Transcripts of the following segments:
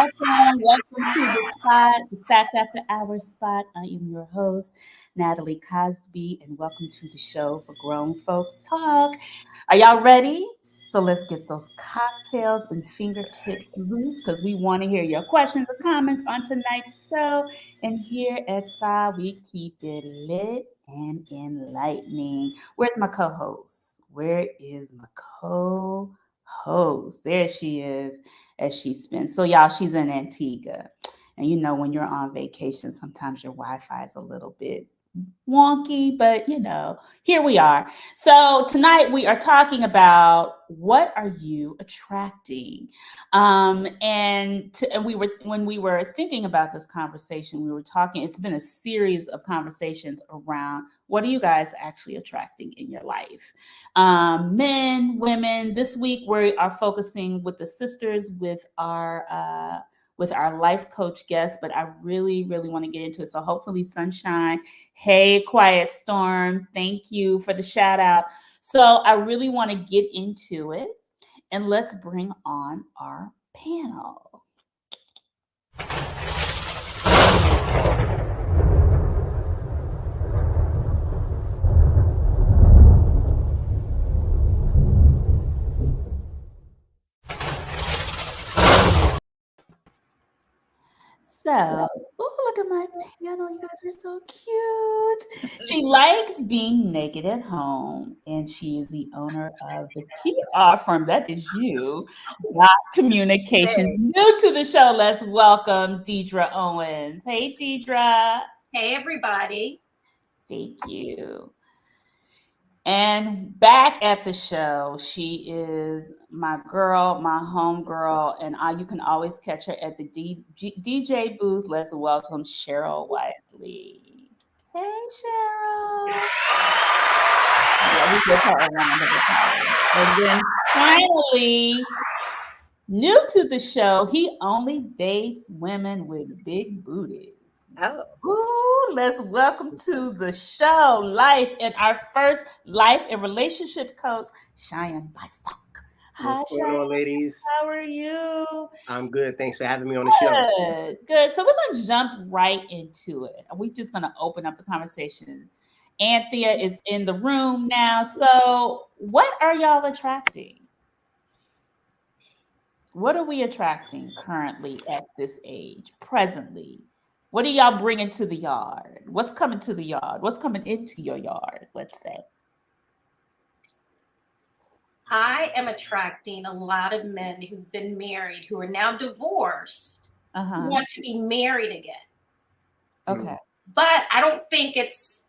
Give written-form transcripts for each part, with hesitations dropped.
Welcome to the spot, the Stacked After Hours spot. I am your host, Natalie Cosby, and welcome to the show for Grown Folks Talk. Are y'all ready? So let's get those cocktails and fingertips loose because we want to hear your questions or comments on tonight's show. And here at SI, we keep it lit and enlightening. Where's my co-host? Where is my co-host? There she is as she spends. So y'all, she's in Antigua. And you know, when you're on vacation, sometimes your Wi-Fi is a little bit wonky, but here we are. So tonight we are talking about what are you attracting? And we were when we were thinking about this conversation, we were talking, it's been a series of conversations around what are you guys actually attracting in your life? Men, women. This week we are focusing with the sisters with our life coach guest, but I really, really want to get into it. So hopefully Sunshine, hey, Quiet Storm, thank you for the shout out. So I really want to get into it and let's bring on our panel. So, look at my panel. You guys are so cute. She likes being naked at home, and she is the owner of the PR firm. That is you, Dot Communications. New to the show, let's welcome Deidre Owens. Hey, Deidre. Hey, everybody. Thank you. And back at the show, she is my girl, my home girl, and you can always catch her at the DJ booth. Let's welcome Cheryl Wisely. Hey, Cheryl. Yeah, we give her a round of applause. And then finally, new to the show, he only dates women with big booties. Oh. Ooh, let's welcome to the show life and our first life and relationship coach, Cheyenne Bostock. Hi, what's going on, ladies? How are you? I'm good. Thanks for having me on the show. Good. So we're going to jump right into it. We're just going to open up the conversation. Anthea is in the room now. So what are y'all attracting? What are we attracting currently at this age, presently? What are y'all bringing to the yard? What's coming to the yard? What's coming into your yard, let's say? I am attracting a lot of men who've been married, who are now divorced, who want to be married again. Okay. But I don't think it's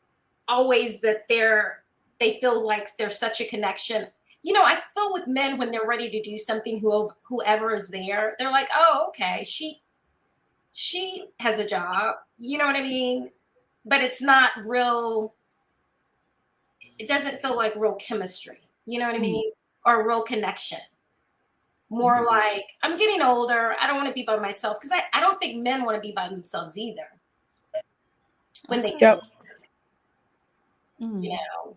always that they feel like there's such a connection. I feel with men when they're ready to do something, whoever is there, they're like, oh, okay, she has a job, you know what I mean? But it's not real. It doesn't feel like real chemistry, you know what I mean? Or real connection. More like, I'm getting older. I don't want to be by myself because I don't think men want to be by themselves either. When they do.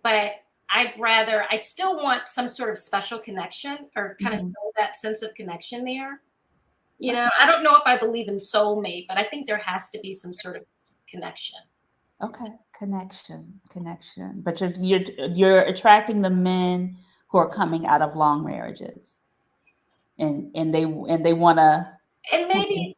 But I still want some sort of special connection or kind of feel that sense of connection there. I don't know if I believe in soulmate, but I think there has to be some sort of connection. Okay, connection. But you're attracting the men who are coming out of long marriages, and they want to. And maybe,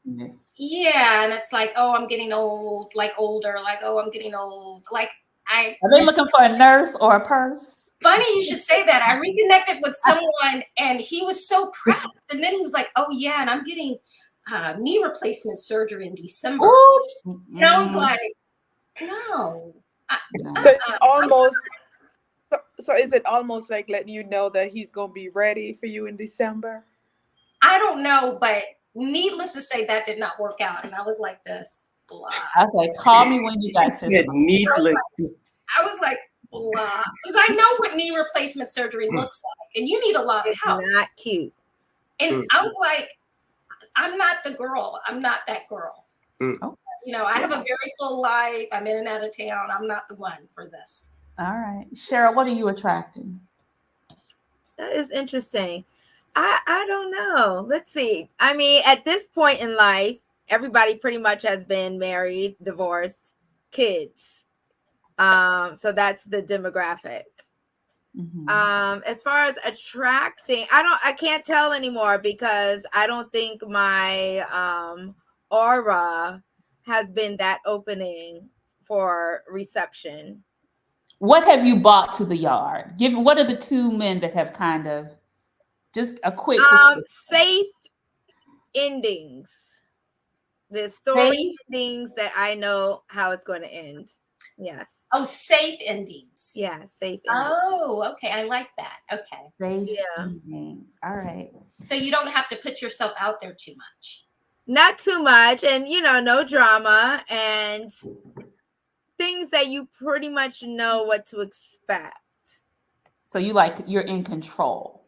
yeah, and it's like, oh, I'm getting old, like older, like oh, I'm getting old, like I. Are they looking for a nurse or a purse? Funny you should say that. I reconnected with someone and he was so proud. And then he was like, oh, yeah, and I'm getting knee replacement surgery in December. And I was like, no. So it's almost, so is it almost like letting you know that he's going to be ready for you in December? I don't know, but needless to say, that did not work out. And I was like this, blah. I was like, call me when you guys said needless. I was like, blah, because I know what knee replacement surgery looks like, and you need a lot of help. It's not cute. And I was like, I'm not the girl. I'm not that girl. Okay. I have a very full life. I'm in and out of town. I'm not the one for this. All right. Cheryl, what are you attracting? That is interesting. I don't know. Let's see. I mean, at this point in life, everybody pretty much has been married, divorced, kids. So that's the demographic. As far as attracting, I can't tell anymore because I don't think my aura has been that opening for reception. What have you bought to the yard? What are the two men that have kind of just a quick safe endings. The story safe endings that I know how it's going to end. Yes. Oh, safe endings. Yeah, safe endings. Oh, okay. I like that. Okay. Safe endings. All right. So you don't have to put yourself out there too much. Not too much, and no drama, and things that you pretty much know what to expect. So you're in control.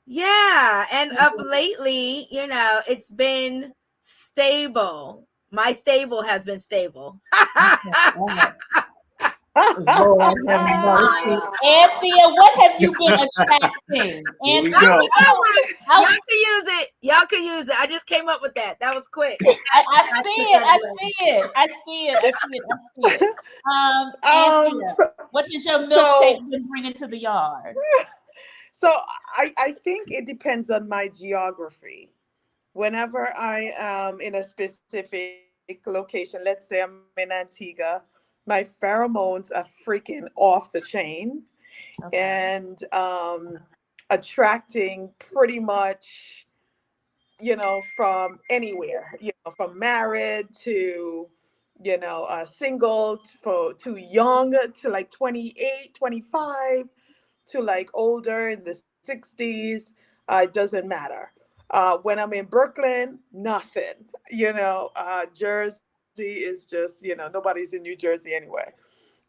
Yeah, and of lately, it's been stable. My stable has been stable. Lord have mercy. Anthea, what have you been attracting? Here we Anthea, go. Y'all can use it. Y'all can use it. I just came up with that. That was quick. I see it. Anthea, what has your milkshake been bringing to the yard? So I think it depends on my geography. Whenever I am in a specific location, let's say I'm in Antigua, my pheromones are freaking off the chain, and attracting pretty much, from anywhere, from married to, single, to young, to like 28, 25, to like older in the 60s. It doesn't matter. When I'm in Brooklyn, nothing. Jersey is just, nobody's in New Jersey anyway.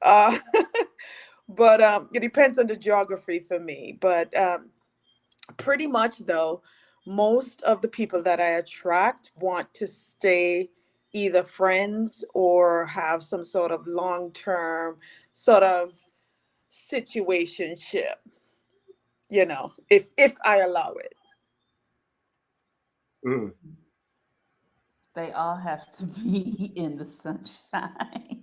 But it depends on the geography for me. But pretty much, though, most of the people that I attract want to stay either friends or have some sort of long-term sort of situationship, if I allow it. They all have to be in the sunshine.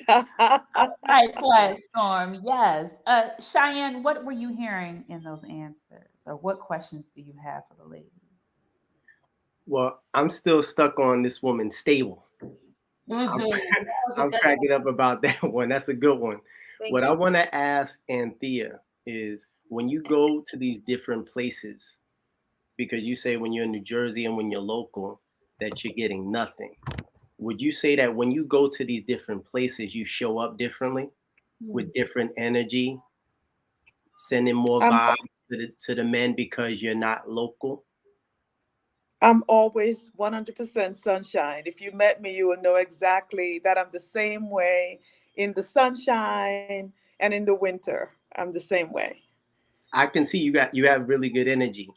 Right, Quiet Storm. Yes. Cheyenne, what were you hearing in those answers? Or what questions do you have for the ladies? Well, I'm still stuck on this woman stable. I'm cracking up about that one. That's a good one. What I want to ask Anthea is, when you go to these different places, because you say when you're in New Jersey and when you're local that you're getting nothing, would you say that when you go to these different places, you show up differently with different energy, sending more vibes to the men because you're not local? I'm always 100% sunshine. If you met me, you will know exactly that I'm the same way in the sunshine and in the winter. I'm the same way. I can see you have really good energy.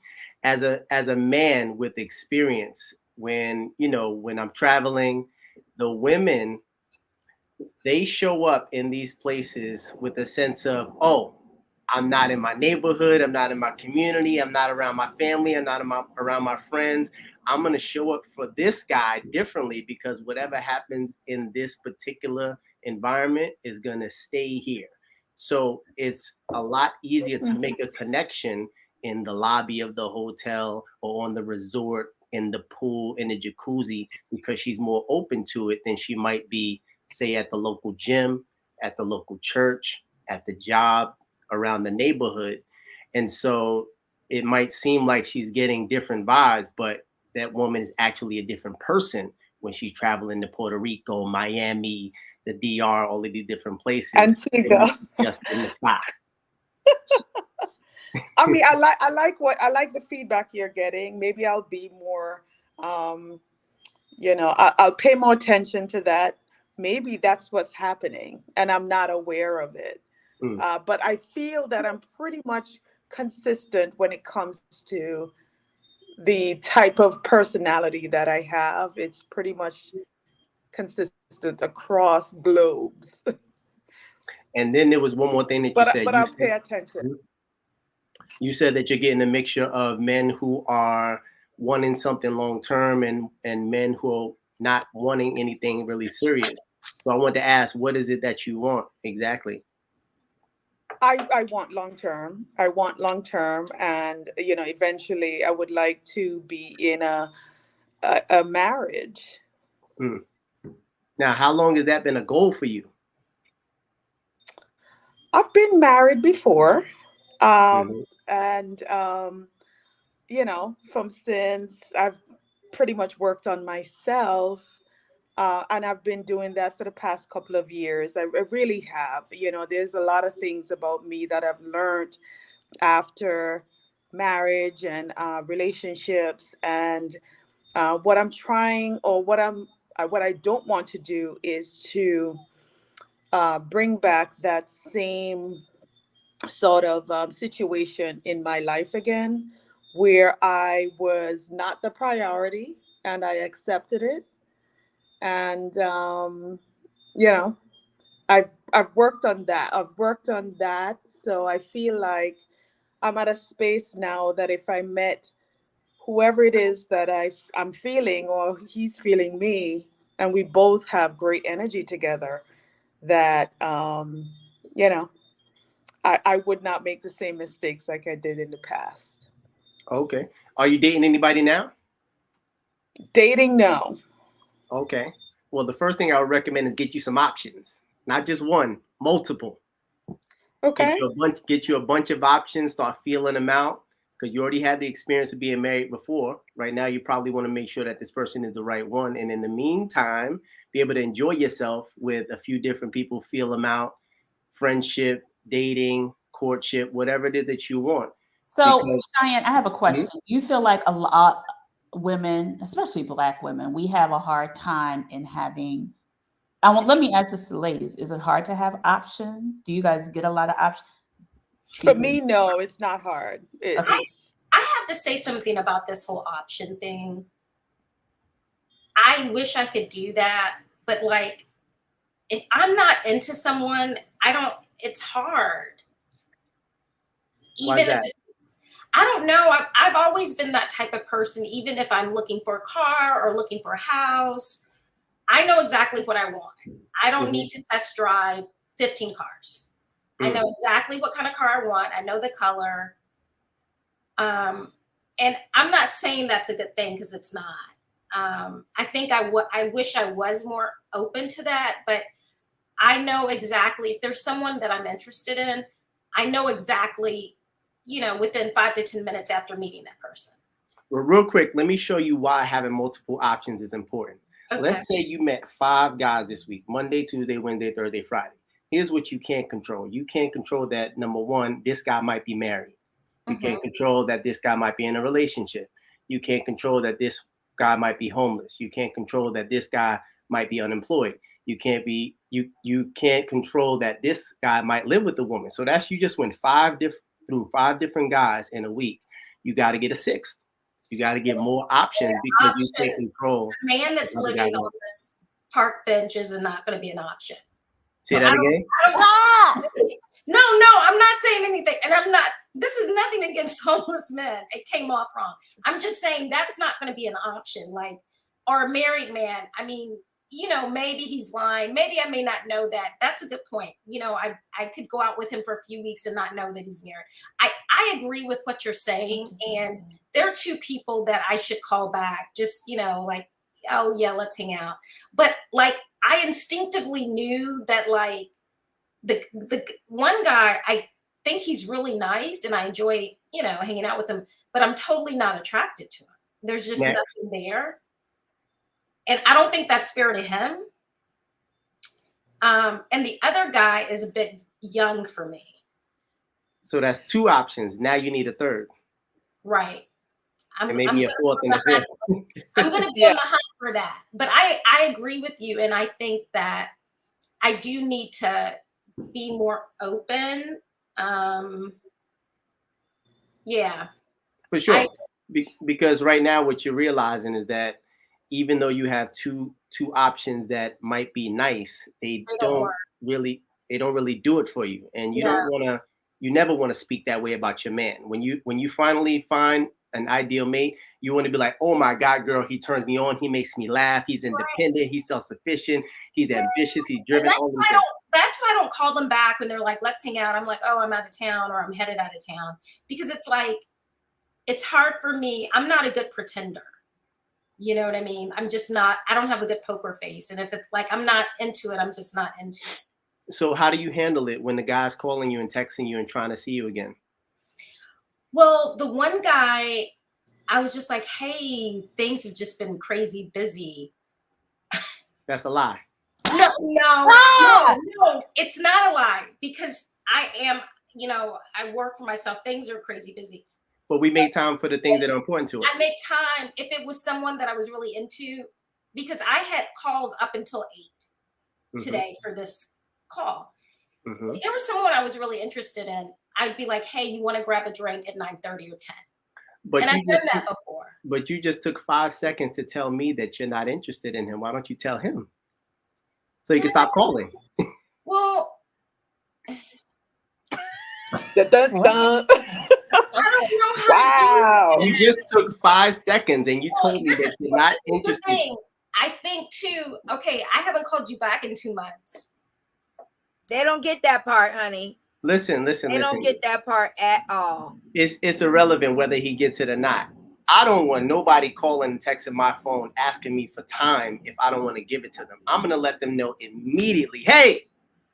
As a man with experience, when I'm traveling, the women, they show up in these places with a sense of, oh, I'm not in my neighborhood, I'm not in my community, I'm not around my family, I'm not around my friends. I'm going to show up for this guy differently because whatever happens in this particular environment is going to stay here. So it's a lot easier to make a connection in the lobby of the hotel or on the resort, in the pool, in the jacuzzi, because she's more open to it than she might be, say, at the local gym, at the local church, at the job, around the neighborhood. And so it might seem like she's getting different vibes, but that woman is actually a different person when she's traveling to Puerto Rico, Miami, the DR, all of these different places. Antigua. Just in the sky. I mean, I like the feedback you're getting. Maybe I'll be more, I'll pay more attention to that. Maybe that's what's happening and I'm not aware of it. But I feel that I'm pretty much consistent when it comes to the type of personality that I have. It's pretty much consistent across globes. And then there was one more thing that you said. But I'll pay attention. You said that you're getting a mixture of men who are wanting something long term and men who are not wanting anything really serious. So I want to ask, what is it that you want exactly? I want long term. I want long term, and eventually, I would like to be in a marriage. Hmm. Now, how long has that been a goal for you? I've been married before, Mhm. and from since I've pretty much worked on myself, and I've been doing that for the past couple of years. I really have. There's a lot of things about me that I've learned after marriage and relationships, and what I'm trying, or what I don't want to do is to bring back that same sort of situation in my life again, where I was not the priority and I accepted it. And you know, I've worked on that. I've worked on that. So I feel like I'm at a space now that if I met whoever it is that I'm feeling, or he's feeling me, and we both have great energy together, that you know I would not make the same mistakes like I did in the past. Okay. Are you dating anybody now? Dating, no. Okay. Well, the first thing I would recommend is get you some options, not just one, multiple. Okay. Get you a bunch of options, start feeling them out, because you already had the experience of being married before. Right now, you probably want to make sure that this person is the right one. And in the meantime, be able to enjoy yourself with a few different people, feel them out, friendship, dating, courtship, whatever it is that you want. So, Because Cheyenne, I have a Mhm. question. You feel like a lot women, especially Black women, we have a hard time in having. Let me ask this to the ladies: is it hard to have options? Do you guys get a lot of options? For People. me, no, it's not hard. Okay. I have to say something about this whole option thing. I wish I could do that, but like if I'm not into someone, I don't, it's hard. Why is Even if that? I don't know, I've always been that type of person, even if I'm looking for a car or looking for a house, I know exactly what I want. I don't Mhm. need to test drive 15 cars. I Mm. know exactly what kind of car I want. I know the color. Um, and I'm not saying that's a good thing because it's not. I think I wish I was more open to that, but I know exactly if there's someone that I'm interested in, I know exactly, within 5 to 10 minutes after meeting that person. Well, real quick, let me show you why having multiple options is important. Okay. Let's say you met 5 guys this week: Monday, Tuesday, Wednesday, Thursday, Friday. Here's what you can't control. You can't control that, number one, this guy might be married. You Hmm. can't control that this guy might be in a relationship. You can't control that this guy might be homeless. You can't control that this guy might be unemployed. You can't control that this guy might live with the woman. So that's, you just went through 5 different guys in a week. You got to get a sixth. You got to get more options because you can't Option. control The man what that's the other guy living on wants. this park bench is not going to be an option. Say So that again. I don't. Ah! No, no, I'm not saying anything, and I'm not. This is nothing against homeless men. It came off wrong. I'm just saying that's not going to be an option. Like, or a married man. I mean, maybe he's lying. Maybe I may not know that. That's a good point. I could go out with him for a few weeks and not know that he's married. I agree with what you're saying, and there are two people that I should call back. Just like, oh yeah, let's hang out. But like, I instinctively knew that like the one guy, I think he's really nice and I enjoy, hanging out with him, but I'm totally not attracted to him. There's just Next. nothing there. And I don't think that's fair to him. And the other guy is a bit young for me. So that's 2 options. Now you need a third, Right. and I'm maybe a gonna fourth be and on a the hunt. fifth. I'm gonna be Yeah. on the hunt for that. But I agree with you, and I think that I do need to be more open. Yeah. For I sure. Because right now what you're realizing is that even though you have two options that might be nice, they don't work. really they don't really do it for you. And No. you never want to speak that way about your man. When you finally find an ideal mate, you want to be like, oh my God, girl, he turns me on. He makes me laugh. He's independent. He's self-sufficient. He's ambitious. He's driven. That's why I don't call them back when they're like, let's hang out. I'm like, oh, I'm out of town or I'm headed out of town. Because it's like, it's hard for me. I'm not a good pretender. You know what I mean? I'm just not, I don't have a good poker face. And if it's like, I'm not into it, I'm just not into it. So how do you handle it when the guy's calling you and texting you and trying to see you again? Well, the one guy, I was just like, hey, things have just been crazy busy. That's a lie. No, it's not a lie because I am, you know, I work for myself. Things are crazy busy. But we make time for the things that are important to us. I make time if it was someone that I was really into, because I had calls up until 8 today for this call. If there was someone I was really interested in, I'd be like, hey, you want to grab a drink at 9:30 or 10? But and I've done that before. But you just took 5 seconds to tell me that you're not interested in him. Why don't you tell him? So you can stop calling. Well, dun, dun, dun. I don't know how to do it. You just took 5 seconds and you told me that you're not interested. I think too, okay, I haven't called you back in 2 months. They don't get that part, honey. Listen. They don't get that part at all. It's irrelevant whether he gets it or not. I don't want nobody calling and texting my phone asking me for time if I don't want to give it to them. I'm going to let them know immediately, hey,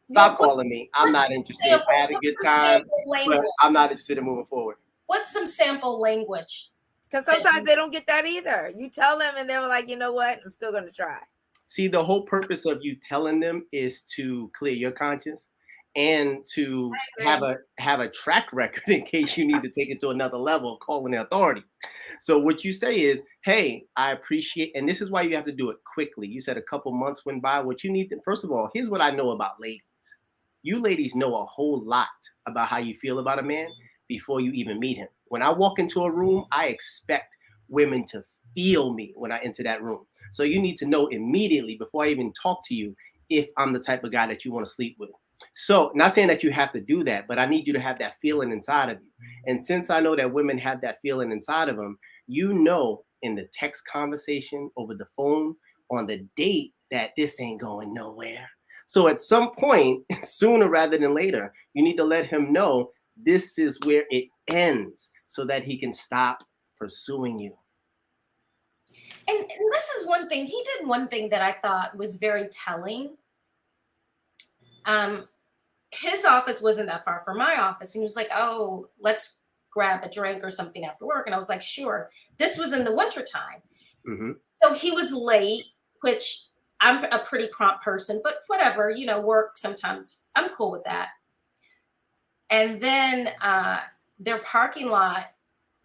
stop calling me. I'm not interested. I had a good time, but I'm not interested in moving forward. What's some sample language? Because sometimes they don't get that either. You tell them and they're like, you know what? I'm still going to try. See, the whole purpose of you telling them is to clear your conscience and to have a track record in case you need to take it to another level of calling the authority. So what you say is, hey, I appreciate, and this is why you have to do it quickly. You said a couple months went by. What you need to, first of all, here's what I know about ladies. You ladies know a whole lot about how you feel about a man before you even meet him. When I walk into a room, I expect women to feel me when I enter that room. So you need to know immediately before I even talk to you if I'm the type of guy that you want to sleep with. So not saying that you have to do that, but I need you to have that feeling inside of you. And since I know that women have that feeling inside of them, you know, in the text conversation, over the phone, on the date, that this ain't going nowhere. So at some point, sooner rather than later, you need to let him know this is where it ends so that he can stop pursuing you. And this is one thing. He did one thing that I thought was very telling. His office wasn't that far from my office. And he was like, oh, let's grab a drink or something after work. And I was like, sure. This was in the wintertime. So he was late, which I'm a pretty prompt person, but whatever, you know, work sometimes, I'm cool with that. And then their parking lot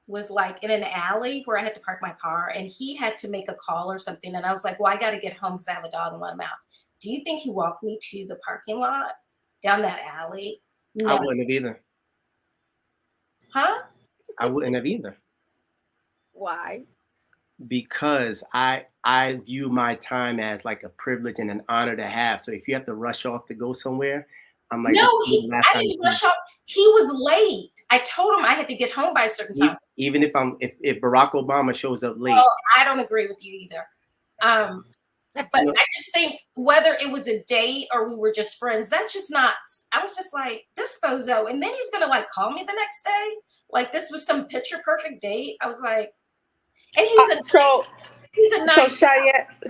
was like in an alley where I had to park my car, and he had to make a call or something. And I was like, well, I got to get home because I have a dog and let him out. Do you think he walked me to the parking lot down that alley? No. I wouldn't have either. Huh? I wouldn't have either. Why? Because I view my time as like a privilege and an honor to have. So if you have to rush off to go somewhere, I'm like, no, I didn't rush off. He was late. I told him I had to get home by a certain time. Even if Barack Obama shows up late. Well, I don't agree with you either. But I just think whether it was a date or we were just friends, that's just not, I was just like, this bozo. And then he's going to like call me the next day. Like this was some picture perfect date. I was like, and he's a nice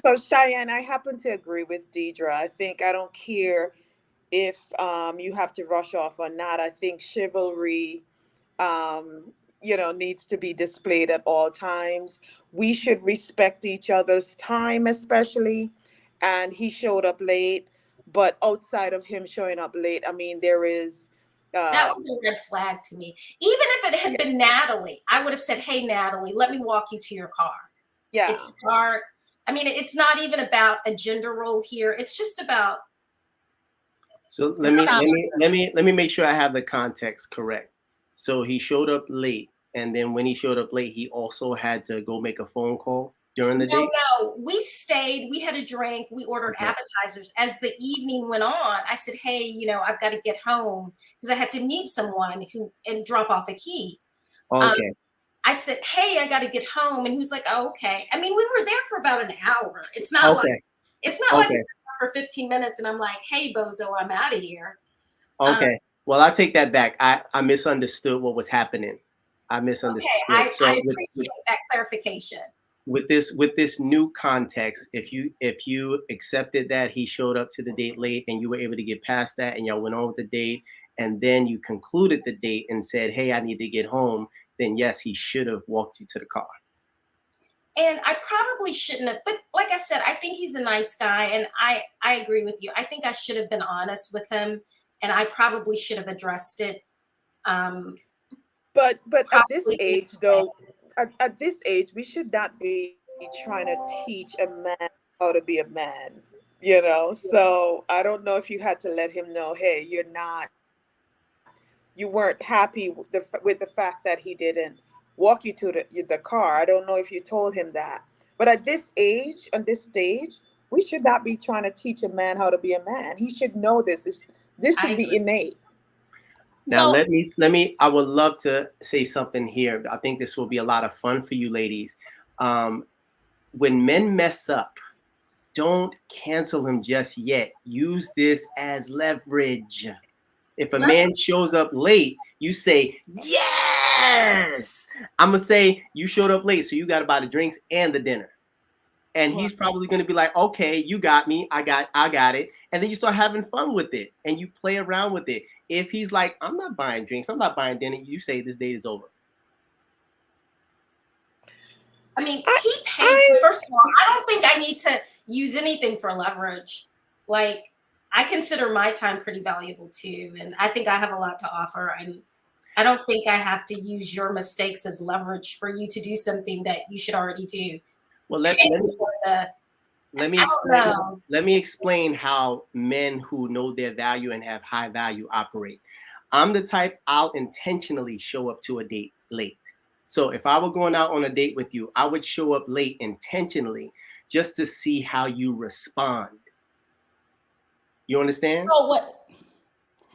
So Cheyenne, I happen to agree with Deidre. I don't care if you have to rush off or not. I think chivalry, needs to be displayed at all times. We should respect each other's time, especially. And he showed up late, but outside of him showing up late, I mean, there is. That was a red flag to me. Even if it had been Natalie, I would have said, hey, Natalie, let me walk you to your car. Yeah. It's dark. I mean, it's not even about a gender role here. It's just about. So let me make sure I have the context correct. So he showed up late, and then when he showed up late, he also had to go make a phone call. during the date? No. We stayed, we had a drink, we ordered appetizers. As the evening went on, I said, hey, I've got to get home because I had to meet someone and drop off a key. Okay. I said, hey, I got to get home. And he was like, oh, okay. I mean, we were there for about an hour. It's not like we were there for 15 minutes and I'm like, hey, bozo, I'm out of here. Okay. Well, I'll take that back. I misunderstood what was happening. I misunderstood. Okay, I appreciate that clarification. With this new context, if you accepted that he showed up to the date late and you were able to get past that and y'all went on with the date and then you concluded the date and said, hey, I need to get home, then yes, he should have walked you to the car. And I probably shouldn't have, but like I said, I think he's a nice guy and I agree with you. I think I should have been honest with him and I probably should have addressed it. But at this age, though, at this age, we should not be trying to teach a man how to be a man, So I don't know if you had to let him know, hey, you weren't happy with the fact that he didn't walk you to the car. I don't know if you told him that. But at this age, on this stage, we should not be trying to teach a man how to be a man. He should know this. This should be innate. Now, let me, I would love to say something here. I think this will be a lot of fun for you ladies. When men mess up, don't cancel him just yet. Use this as leverage. If a man shows up late, you say, yes. I'm going to say you showed up late, so you got to buy the drinks and the dinner. And he's probably going to be like, okay, you got me. I got it. And then you start having fun with it and you play around with it. If he's like, I'm not buying drinks, I'm not buying dinner, you say this date is over. I mean, he paid. First of all, I don't think I need to use anything for leverage. Like, I consider my time pretty valuable too. And I think I have a lot to offer. And I don't think I have to use your mistakes as leverage for you to do something that you should already do. Well, let me explain how men who know their value and have high value operate. I'm the type, I'll intentionally show up to a date late. So if I were going out on a date with you, I would show up late intentionally just to see how you respond. You understand? So what?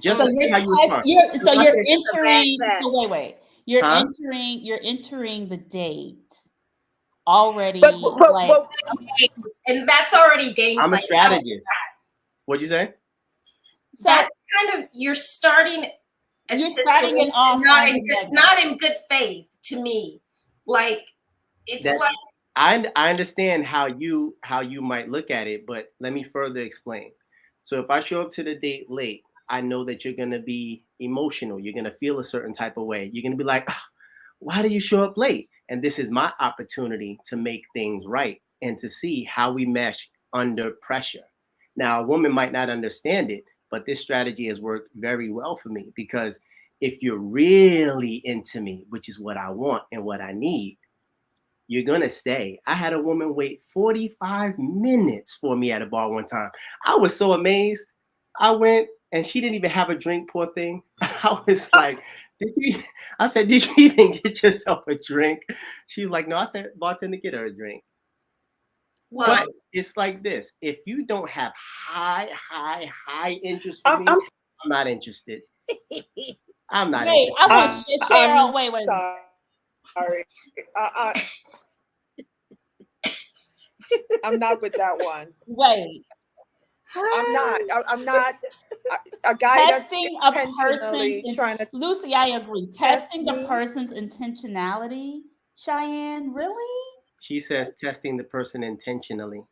Just to see how you respond. You're entering. So wait. You're entering the date already, and that's already game. I'm a strategist. What'd you say? So that's kind of you're starting it off not in good faith to me. Like it's like I understand how you might look at it, but let me further explain. So if I show up to the date late, I know that you're gonna be emotional. You're gonna feel a certain type of way. You're gonna be like, why do you show up late? And this is my opportunity to make things right and to see how we mesh under pressure. Now, a woman might not understand it, but this strategy has worked very well for me because if you're really into me, which is what I want and what I need, you're going to stay. I had a woman wait 45 minutes for me at a bar one time. I was so amazed. I went and she didn't even have a drink, poor thing. I was like, I said, did you even get yourself a drink? She was like, no. I said, bartender, get her a drink. Well, but it's like this. If you don't have high interest for me, I'm not interested. I'm not interested. I want Cheryl. Wait. Sorry. I'm not with that one. Wait. I'm not a guy testing a person's trying to. Lucy, I agree. Testing the person's intentionality. Cheyenne, really? She says testing the person intentionally.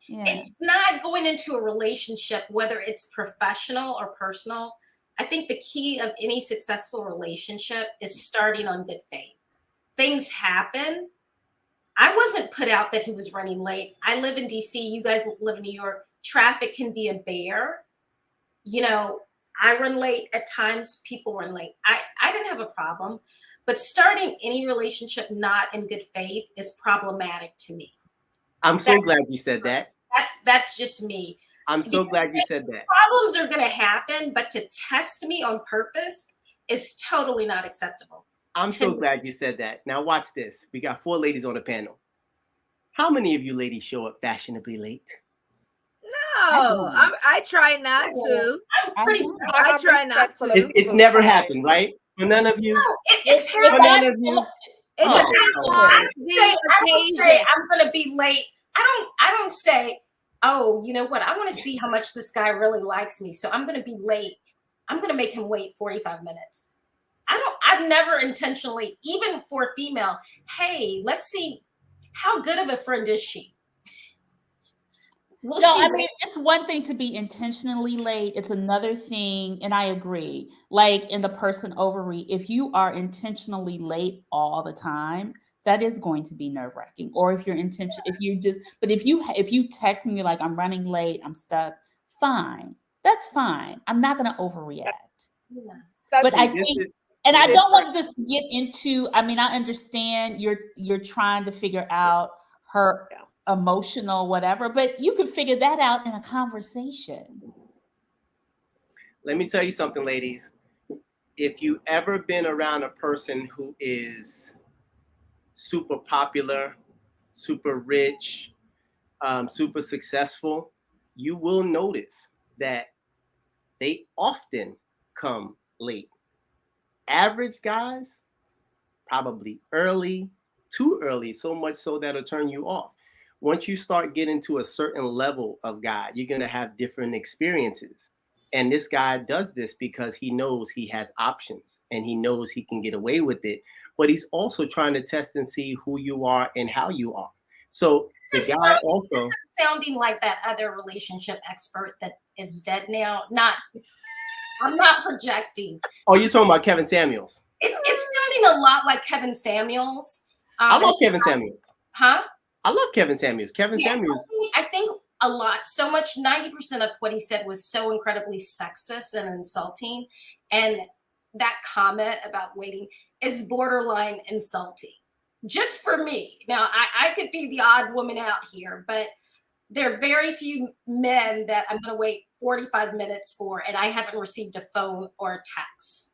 Yeah. It's not going into a relationship, whether it's professional or personal. I think the key of any successful relationship is starting on good faith. Things happen. I wasn't put out that he was running late. I live in DC. You guys live in New York. Traffic can be a bear. I run late at times. People run late. I didn't have a problem. But starting any relationship not in good faith is problematic to me. I'm so glad you said that. That's just me. I'm so glad you said that. Problems are going to happen, but to test me on purpose is totally not acceptable. I'm so glad you said that. Now watch this. We got 4 ladies on the panel. How many of you ladies show up fashionably late? No, I try not to. I'm pretty. I try not to. It's never happened, right? For none of you. No, it's If happened. For none of you. It Oh, depends come on on. the I will say occasion. I'm gonna be late. I don't say, oh, you know what? I want to see how much this guy really likes me, so I'm gonna be late. I'm gonna make him wait 45 minutes. I've never intentionally, even for a female, hey, let's see how good of a friend is she? Will No, she I mean, it's one thing to be intentionally late. It's another thing, and I agree. Like in the person overread, if you are intentionally late all the time, that is going to be nerve-wracking. Or if you're but if you text me like I'm running late, I'm stuck, fine. That's fine. I'm not gonna overreact. Yeah. That's But I This think, is and I different. don't want this to get into, I mean, I understand you're trying to figure out her Yeah. emotional whatever, but you can figure that out in a conversation. let me tell you something, ladies. If you ever been around a person who is super popular, super rich, super successful, you will notice that they often come late. Average guys, probably early, too early, so much so that'll turn you off. Once you start getting to a certain level of guy, you're going to have different experiences. And this guy does this because he knows he has options and he knows he can get away with it. But he's also trying to test and see who you are and how you are. So the This is guy also. sounding like that other relationship expert that is dead now. I'm not projecting. Oh, you're talking about Kevin Samuels. It's sounding a lot like Kevin Samuels. I love Kevin Samuels. Huh? I love Kevin Samuels. Kevin Yeah, Samuels. I think a lot, so much, 90% of what he said was so incredibly sexist and insulting. And that comment about waiting is borderline insulting. Just for me. Now, I could be the odd woman out here, but there are very few men that I'm going to wait 45 minutes for, and I haven't received a phone or a text.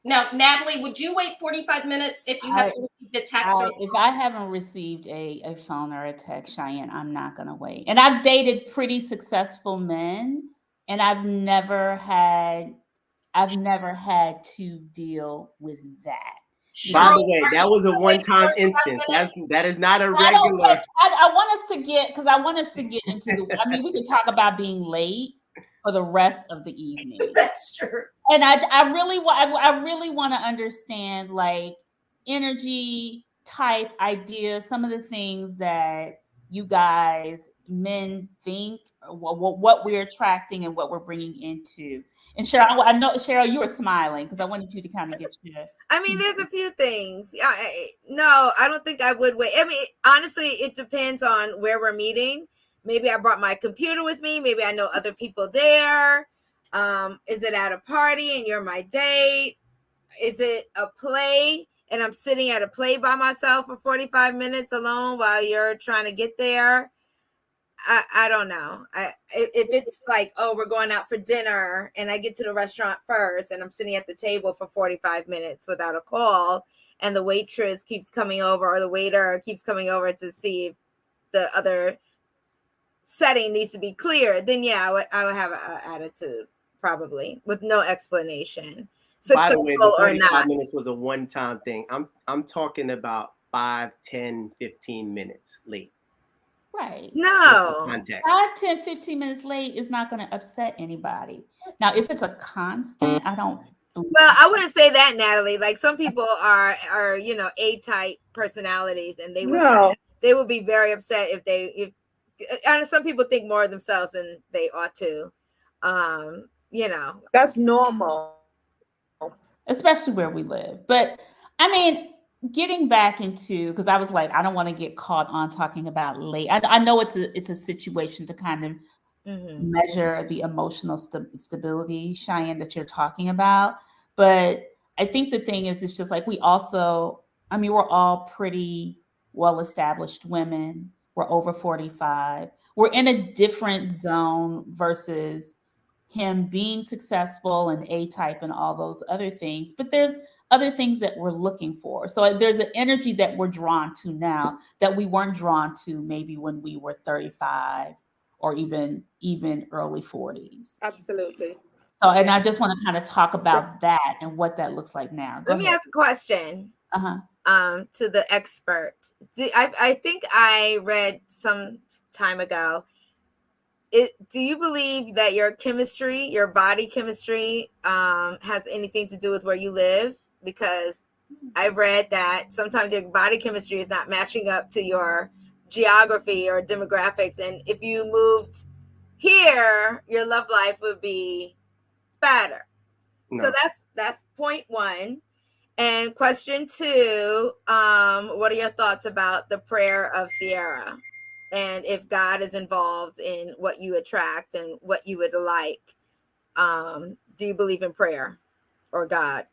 Now, Natalie, would you wait 45 minutes if you haven't received a text? If I haven't received a phone or a text, Cheyenne, I'm not going to wait. And I've dated pretty successful men, and I've never had to deal with that. By the way, that was a one-time instance. That is not a regular. I want us to get, because I want us to get into the. I mean, we could talk about being late for the rest of the evening. That's true. And I really want to understand like energy type ideas, some of the things that you guys men think, what we're attracting and what we're bringing into. And Cheryl, I know Cheryl, you were smiling because I wanted you to kind of get your. I mean, there's a few things. No, I don't think I would wait. I mean, honestly, it depends on where we're meeting. Maybe I brought my computer with me. Maybe I know other people there. Is it at a party and you're my date? Is it a play and I'm sitting at a play by myself for 45 minutes alone while you're trying to get there? I don't know. If it's like, oh, we're going out for dinner and I get to the restaurant first and I'm sitting at the table for 45 minutes without a call and the waitress keeps coming over or the waiter keeps coming over to see if the other setting needs to be clear, then yeah, I would have an attitude probably with no explanation. By the way, the 45 minutes was a one-time thing. I'm talking about 5, 10, 15 minutes late. Right. No. 5, 10, 15 minutes late is not going to upset anybody. Now, if it's a constant, I don't. Well, I wouldn't say that, Natalie. Like some people are A-type personalities, and they would be very upset if and some people think more of themselves than they ought to. That's normal, especially where we live. But I mean, getting back into, because I was like, I don't want to get caught on talking about late. I know it's a situation to kind of measure the emotional stability, Cheyenne, that you're talking about. But I think the thing is, it's just like we're all pretty well-established women. We're over 45. We're in a different zone versus him being successful and A-type and all those other things. But there's other things that we're looking for. So there's an energy that we're drawn to now that we weren't drawn to maybe when we were 35 or even early 40s. Absolutely. So, and I just want to kind of talk about that and what that looks like now. Go Let me ahead. ask a question Uh-huh. to the expert. I think I read some time ago. Do you believe that your chemistry, your body chemistry, has anything to do with where you live? Because I've read that sometimes your body chemistry is not matching up to your geography or demographics. And if you moved here, your love life would be better. No. So that's point one. And question two, what are your thoughts about the prayer of Sierra? And if God is involved in what you attract and what you would like, do you believe in prayer or God?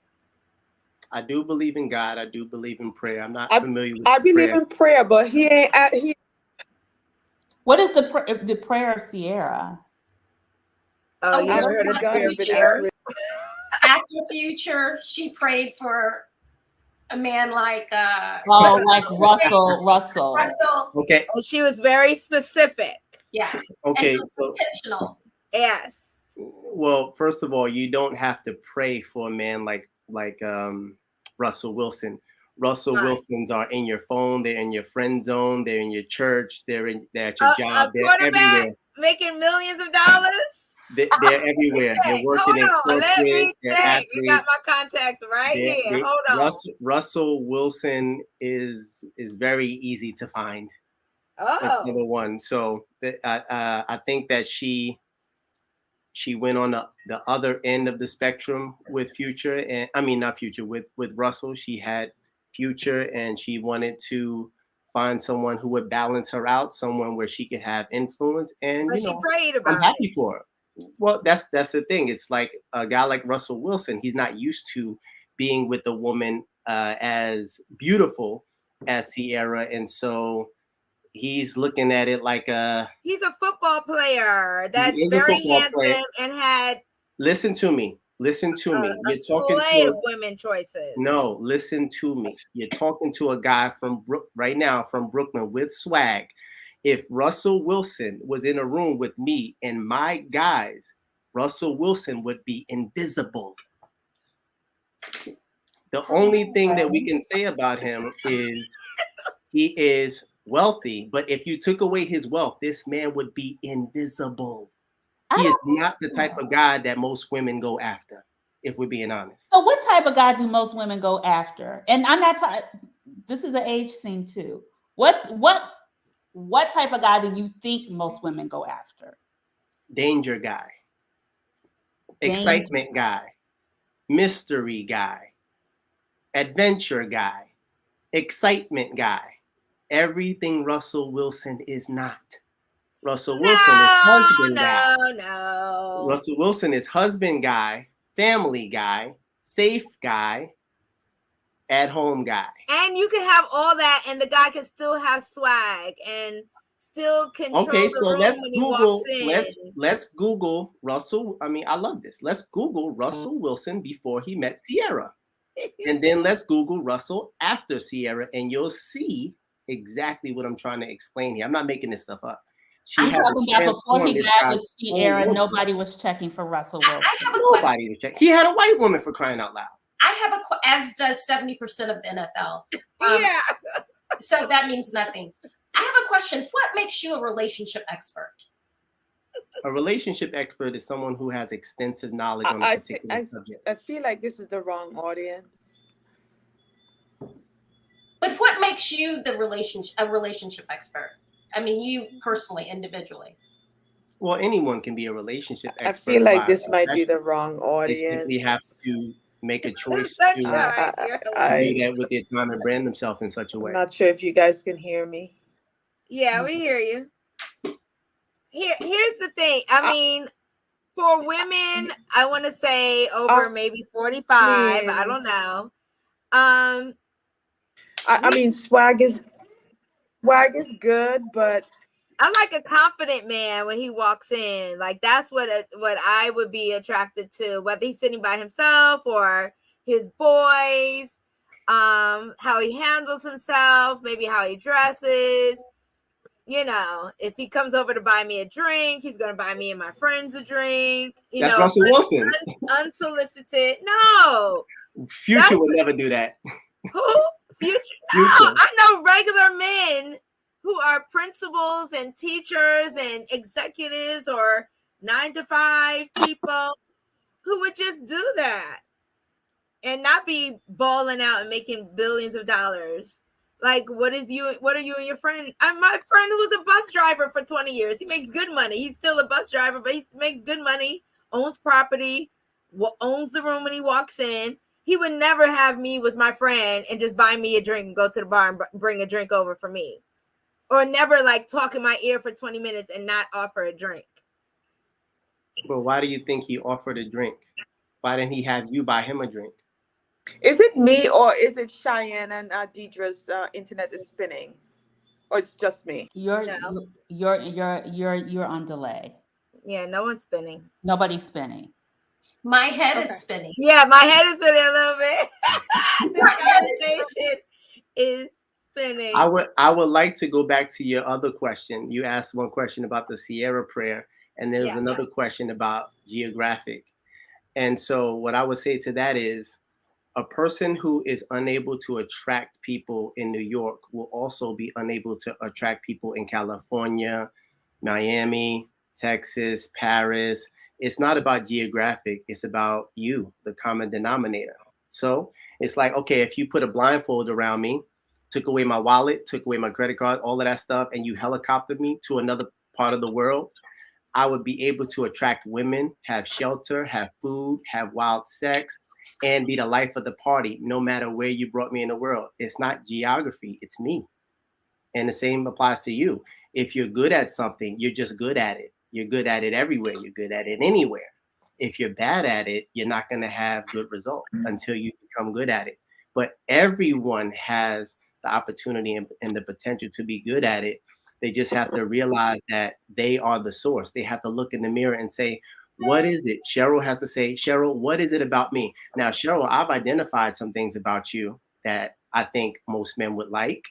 I do believe in God. I do believe in prayer. I'm not familiar with I believe prayer. in prayer, but he ain't he. What is the prayer of Sierra? Oh, you I never don't heard of think the God prayer has of been Sierra? accurate. After Future, she prayed for a man like Like Russell. Russell. Okay. And she was very specific. Yes. Okay. And it was intentional. Yes. Well, first of all, you don't have to pray for a man like Russell Wilson. Russell Wilsons are in your phone. They're in your friend zone. They're in your church. They're at your job. They're everywhere. Making millions of dollars. They're everywhere. They're working in corporate. Let me They're think. athletes. You got my contacts right here. Hold on. Russell Wilson is very easy to find. That's number one. So I think that she went on the other end of the spectrum with Future, and I mean not Future, with Russell. She had Future, and she wanted to find someone who would balance her out, someone where she could have influence. And But she prayed about I'm happy for her. Well, that's the thing. It's like a guy like Russell Wilson. He's not used to being with a woman as beautiful as Sierra, and so he's looking at it like he's a football player that's very handsome and had. Listen to me. You're talking to women choices. No, listen to me. You're talking to a guy from right now from Brooklyn with swag. If Russell Wilson was in a room with me and my guys, Russell Wilson would be invisible. The only thing that we can say about him is he is wealthy, but if you took away his wealth, this man would be invisible. He is not the type of guy that most women go after, if we're being honest. So what type of guy do most women go after? And I'm not this is an age thing too. What type of guy do you think most women go after? Danger guy. Excitement guy. Mystery guy. Adventure guy. Excitement guy. Everything Russell Wilson is not. Russell Wilson is husband guy. No. Russell Wilson is husband guy, family guy, safe guy, at home guy. And you can have all that, and the guy can still have swag and still control the room let's when Google. He walks in. Let's Google Russell. I mean, I love this. Let's Google Russell Wilson before he met Sierra, and then let's Google Russell after Sierra, and you'll see exactly what I'm trying to explain here. I'm not making this stuff up. I'm talking about before he got with Sierra, nobody was checking for Russell Wilson. I have a Nobody was checking. He had a white woman, for crying out loud. I have as does 70% of the NFL. Yeah. So that means nothing. I have a question. What makes you a relationship expert? A relationship expert is someone who has extensive knowledge on a particular subject. I feel like this is the wrong audience. But what makes you a relationship expert? I mean, you personally, individually. Well, anyone can be a relationship expert. I feel like this might be the wrong audience. They simply have to make a choice to do that with their time and brand themselves in such a way. I'm not sure if you guys can hear me. Yeah, we hear you. Here's the thing. I mean, for women, I want to say over maybe 45. Yeah. I don't know. I mean, swag is good, but I like a confident man when he walks in. Like that's what I would be attracted to, whether he's sitting by himself or his boys, how he handles himself, maybe how he dresses. You know, if he comes over to buy me a drink, he's going to buy me and my friends a drink. You That's know, Russell Wilson. Unsolicited. No. Future would never do that. Who? Future? No, I know regular men who are principals and teachers and executives or 9-to-5 people who would just do that and not be balling out and making billions of dollars. Like, what are you and your friend? My friend who was a bus driver for 20 years. He makes good money. He's still a bus driver, but he makes good money, owns property, owns the room when he walks in. He would never have me with my friend and just buy me a drink and go to the bar and bring a drink over for me. Or never like talk in my ear for 20 minutes and not offer a drink. But why do you think he offered a drink? Why didn't he have you buy him a drink? Is it me or is it Cheyenne and Deidre's internet is spinning, or it's just me? You're on delay. Yeah, no one's spinning. Nobody's spinning. My head is spinning. Yeah, my head is spinning a little bit. This conversation is spinning. I would like to go back to your other question. You asked one question about the Sierra prayer, and there's another question about geographic. And so what I would say to that is, a person who is unable to attract people in New York will also be unable to attract people in California, Miami, Texas, Paris. It's not about geographic. It's about you, the common denominator. So it's like, okay, if you put a blindfold around me, took away my wallet, took away my credit card, all of that stuff, and you helicoptered me to another part of the world, I would be able to attract women, have shelter, have food, have wild sex, and be the life of the party, no matter where you brought me in the world. It's not geography, it's me. And the same applies to you. If you're good at something, you're just good at it. You're good at it everywhere. You're good at it anywhere. If you're bad at it, you're not going to have good results until you become good at it. But everyone has the opportunity and the potential to be good at it. They just have to realize that they are the source. They have to look in the mirror and say, what is it? Cheryl has to say, Cheryl, what is it about me? Now, Cheryl, I've identified some things about you that I think most men would like.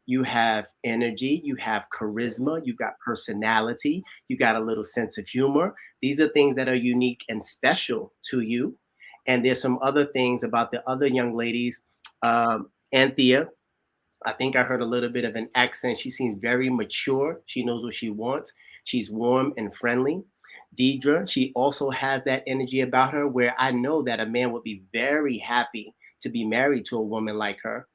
You have energy, you have charisma, you got personality, you got a little sense of humor. These are things that are unique and special to you. And there's some other things about the other young ladies. Anthea, I think I heard a little bit of an accent. She seems very mature. She knows what she wants. She's warm and friendly. Deidre, she also has that energy about her where I know that a man would be very happy to be married to a woman like her.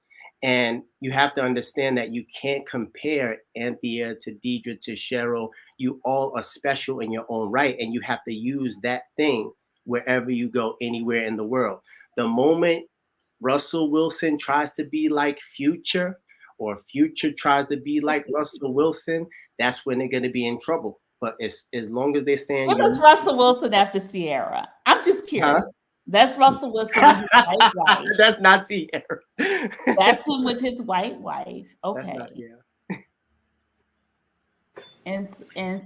And you have to understand that you can't compare Anthea to Deidre to Cheryl. You all are special in your own right, and you have to use that thing wherever you go, anywhere in the world. The moment Russell Wilson tries to be like Future, or Future tries to be like Russell Wilson, that's when they're going to be in trouble. But as long as they stand, what is Russell Wilson after Sierra? I'm just curious. Huh? That's Russell Wilson with his white wife. That's not Sierra. That's him with his white wife. Okay. That's not Sierra. And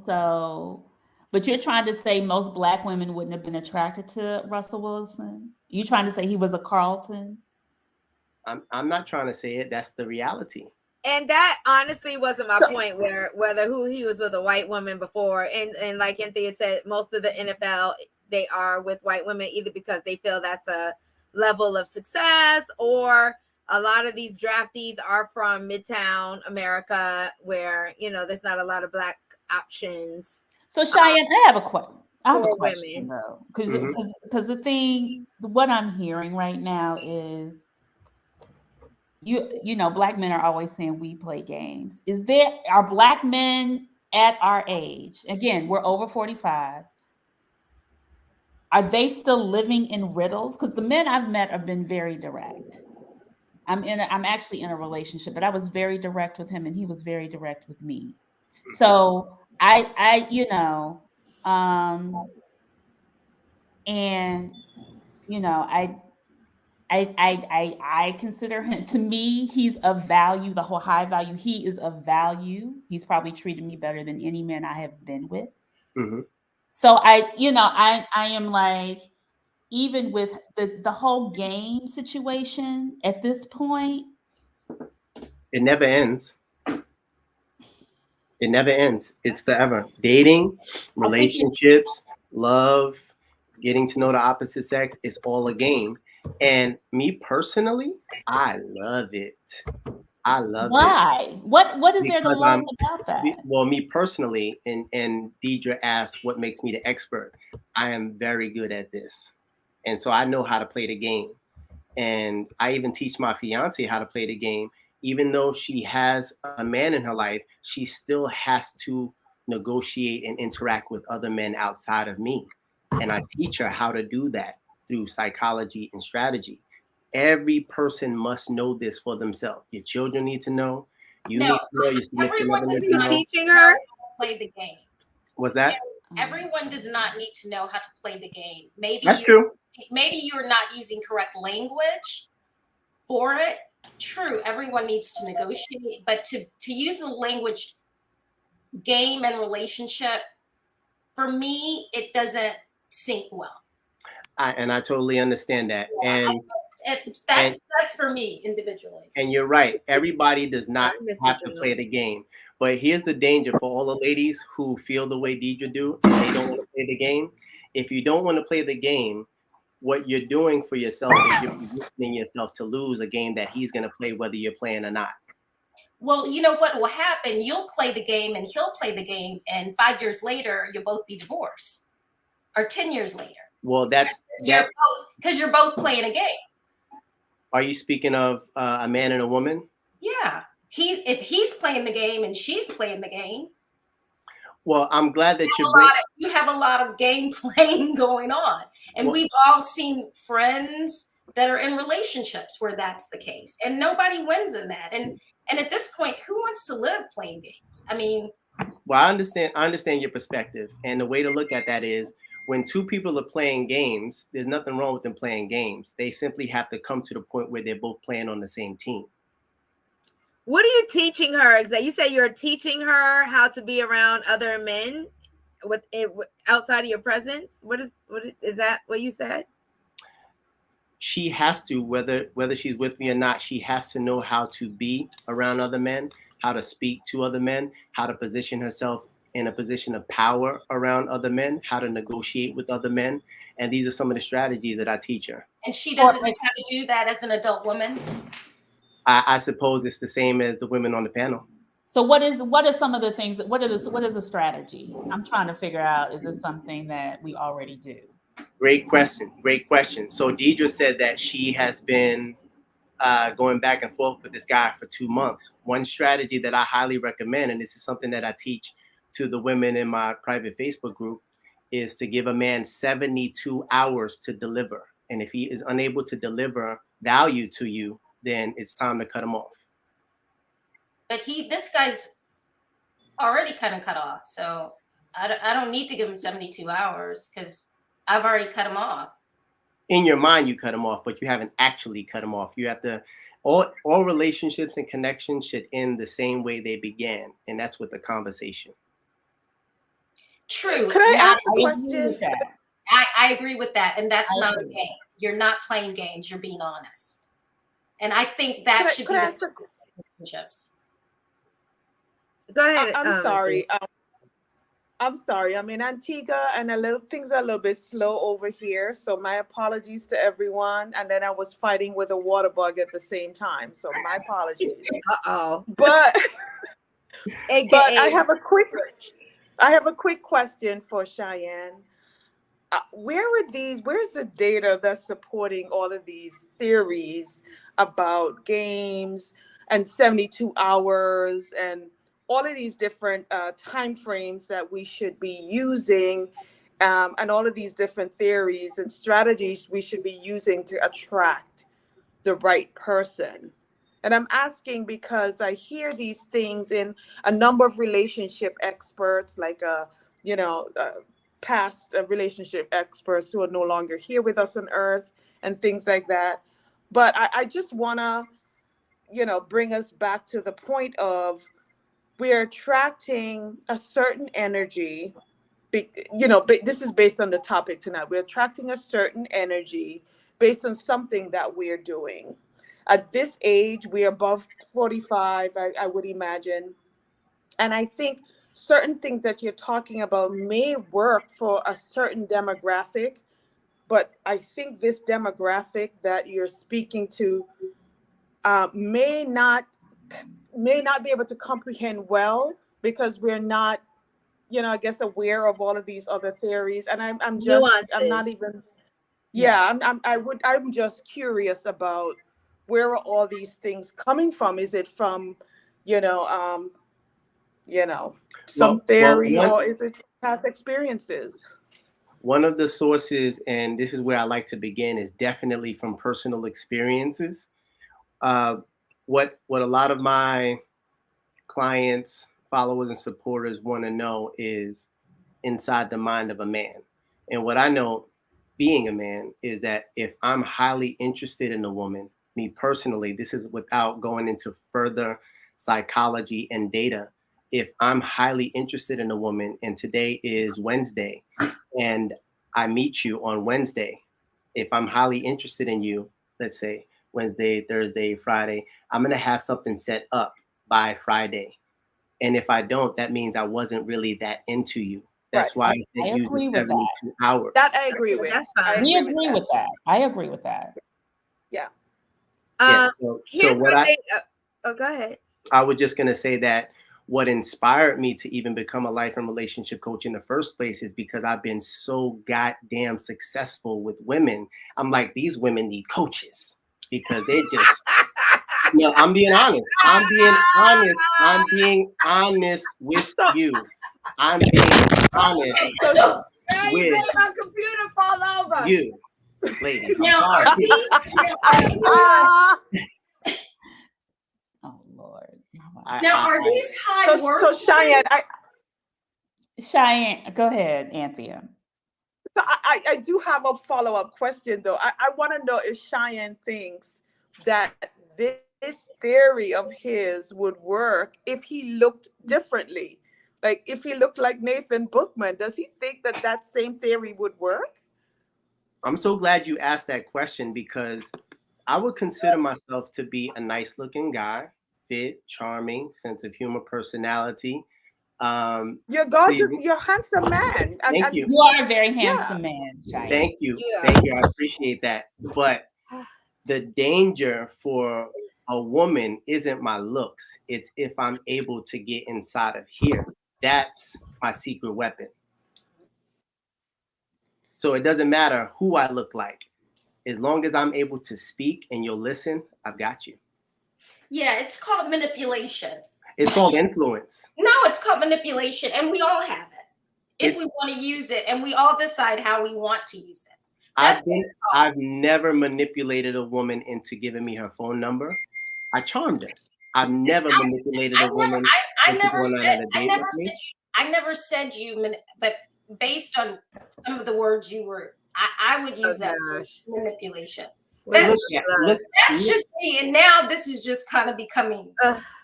so, but you're trying to say most Black women wouldn't have been attracted to Russell Wilson? You trying to say he was a Carlton? I'm not trying to say it. That's the reality. And that honestly wasn't my point, whether who he was with a white woman before. And like Anthea said, most of the NFL, they are with white women either because they feel that's a level of success, or a lot of these draftees are from Midtown America where, you know, there's not a lot of Black options. So Cheyenne, I have a question. I have a question though, because the thing, what I'm hearing right now is, you know, Black men are always saying we play games. Are Black men at our age, again, we're over 45, are they still living in riddles? Because the men I've met have been very direct. I'm actually in a relationship, but I was very direct with him and he was very direct with me. So I you know, and you know, I consider him, to me, he's of value, the whole high value. He is of value. He's probably treated me better than any man I have been with. Mm-hmm. So I am like, even with the whole game situation at this point? It never ends. It never ends. It's forever. Dating, relationships, love, getting to know the opposite sex is all a game. And me personally, I love it. I love it Why? What is there to because love about that? well, me personally, and Deidre asked what makes me the expert. I am very good at this. And so I know how to play the game. And I even teach my fiance how to play the game. Even though she has a man in her life, she still has to negotiate and interact with other men outside of me. And I teach her how to do that through psychology and strategy. Every person must know this for themselves. Your children need to know. You No, need to know. Your significant everyone other does needs to You not know. teaching her? play the game. What's that? Everyone does not need to know how to play the game. That's true. Maybe you're not using correct language for it. True, everyone needs to negotiate, but to use the language game and relationship, for me, it doesn't sync well. And I totally understand that. Yeah, And that's for me individually. And you're right. Everybody does not I miss have it to the play most. the game. But here's the danger for all the ladies who feel the way Deidre do and they don't want to play the game. If you don't want to play the game, what you're doing for yourself is you're positioning yourself to lose a game that he's going to play whether you're playing or not. Well, you know what will happen? You'll play the game and he'll play the game, and 5 years later, you'll both be divorced, or 10 years later. Well, that's that because you're both playing a game. Are you speaking of a man and a woman? Yeah, if he's playing the game and she's playing the game. Well, I'm glad that you have a lot of game playing going on, and we've all seen friends that are in relationships where that's the case, and nobody wins in that. And at this point, who wants to live playing games? I mean, well, I understand your perspective, and the way to look at that is when two people are playing games, there's nothing wrong with them playing games. They simply have to come to the point where they're both playing on the same team. What are you teaching her? You say you're teaching her how to be around other men with outside of your presence. What is that what you said? She has to, whether she's with me or not, she has to know how to be around other men, how to speak to other men, how to position herself in a position of power around other men, how to negotiate with other men. And these are some of the strategies that I teach her. And she doesn't know how to do that as an adult woman? I suppose it's the same as the women on the panel. So what are some of the things, what is the strategy? I'm trying to figure out, is this something that we already do? Great question. So Deidre said that she has been going back and forth with this guy for 2 months. One strategy that I highly recommend, and this is something that I teach to the women in my private Facebook group, is to give a man 72 hours to deliver. And if he is unable to deliver value to you, then it's time to cut him off. But this guy's already kind of cut off. So I don't need to give him 72 hours because I've already cut him off. In your mind, you cut him off, but you haven't actually cut him off. You have to, all relationships and connections should end the same way they began. And that's with the conversation. True. Could I ask a question? I agree with that. And that's not a game. You're not playing games. You're being honest. And I think that should be the relationships. Go ahead. I'm sorry. I'm sorry. I'm in Antigua and things are a little bit slow over here. So my apologies to everyone. And then I was fighting with a water bug at the same time. So my apologies. Uh-oh. But I have a quick question for Cheyenne. Where's the data that's supporting all of these theories about games and 72 hours and all of these different time frames that we should be using, and all of these different theories and strategies we should be using to attract the right person? And I'm asking because I hear these things in a number of relationship experts, like past relationship experts who are no longer here with us on earth and things like that. But I just want to, bring us back to the point of we're attracting a certain energy this is based on the topic tonight. We're attracting a certain energy based on something that we're doing. At this age, we're above 45, I would imagine. And I think certain things that you're talking about may work for a certain demographic, but I think this demographic that you're speaking to may not be able to comprehend well, because we're not, I guess, aware of all of these other theories. And I'm not even, I'm just curious about where are all these things coming from? Is it from, some theory, or is it past experiences? One of the sources, and this is where I like to begin, is definitely from personal experiences. What a lot of my clients, followers, and supporters want to know is inside the mind of a man. And what I know, being a man, is that if I'm highly interested in a woman, me personally, this is without going into further psychology and data. If I'm highly interested in a woman, and today is Wednesday, and I meet you on Wednesday, if I'm highly interested in you, let's say Wednesday, Thursday, Friday, I'm going to have something set up by Friday. And if I don't, that means I wasn't really that into you. That's why I said use the 72 hours. That I agree with. That's fine. We agree with that. I agree with that. Yeah. So here's what my thing. Go ahead. I was just going to say that what inspired me to even become a life and relationship coach in the first place is because I've been so goddamn successful with women. I'm like, these women need coaches, because they're just, I'm being honest. I'm being honest with you. I'm being honest with my computer fall over. you, lady. I'm Now, sorry. Oh Lord. Are these high work? So Cheyenne, Cheyenne, go ahead, Anthea. So I do have a follow-up question though. I want to know if Cheyenne thinks that this theory of his would work if he looked differently. Like if he looked like Nathan Bookman, does he think that same theory would work? I'm so glad you asked that question, because I would consider myself to be a nice looking guy, fit, charming, sense of humor, personality. You're gorgeous. You're a handsome man. Thank you. You are a very handsome man, Cheyenne. Thank you. Yeah. Thank you. I appreciate that. But the danger for a woman isn't my looks. It's if I'm able to get inside of here. That's my secret weapon. So it doesn't matter who I look like. As long as I'm able to speak and you'll listen, I've got you. Yeah, it's called manipulation. It's called influence. No, it's called manipulation, and we all have it if we want to use it, and we all decide how we want to use it. I've never manipulated a woman into giving me her phone number. I charmed her. I've never manipulated a woman into going on a date with me. I never said you, but based on some of the words you were, I would use that word, manipulation. That's just me, and now this is just kind of becoming,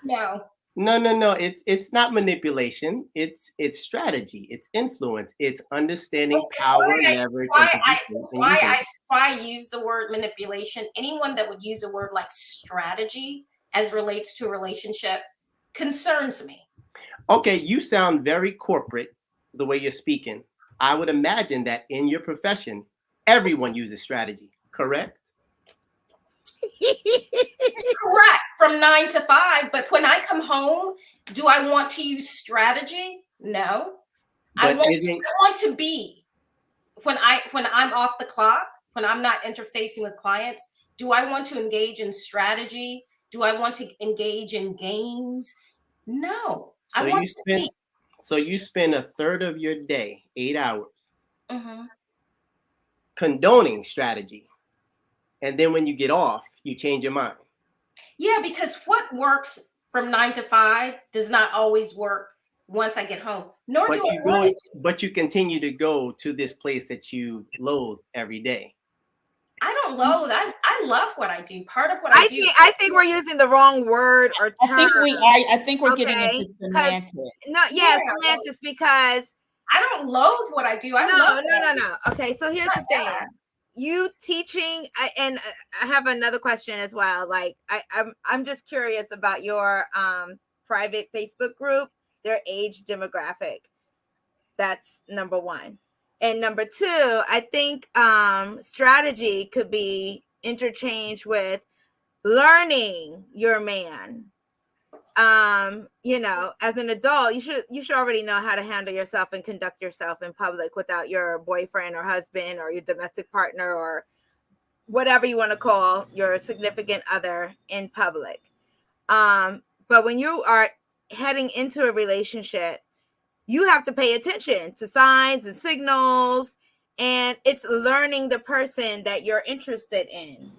No. It's not manipulation. It's strategy. It's influence. It's understanding power, leverage. Why I use the word manipulation. Anyone that would use a word like strategy as relates to a relationship concerns me. Okay, you sound very corporate the way you're speaking. I would imagine that in your profession, everyone uses strategy, correct? Correct, from 9 to 5. But when I come home, do I want to use strategy? No. I want to be when I'm off the clock, when I'm not interfacing with clients. Do I want to engage in strategy? Do I want to engage in games? No. So you spend a third of your day, 8 hours, condoning strategy, and then when you get off, you change your mind. Yeah, because what works from 9 to 5 does not always work once I get home. But you continue to go to this place that you loathe every day. I don't loathe. I love what I do. Part of what I do. I think we're using the wrong word or term. I think we're getting into semantics. Semantics, because I don't loathe what I do. I love it. No. Okay, so here's the thing. You teaching, and I have another question as well. Like, I'm just curious about your private Facebook group, their age demographic. That's number one. And number two, I think strategy could be interchanged with learning your man. You know, as an adult, you should already know how to handle yourself and conduct yourself in public without your boyfriend or husband or your domestic partner or whatever you want to call your significant other in public. But when you are heading into a relationship, you have to pay attention to signs and signals, and it's learning the person that you're interested in.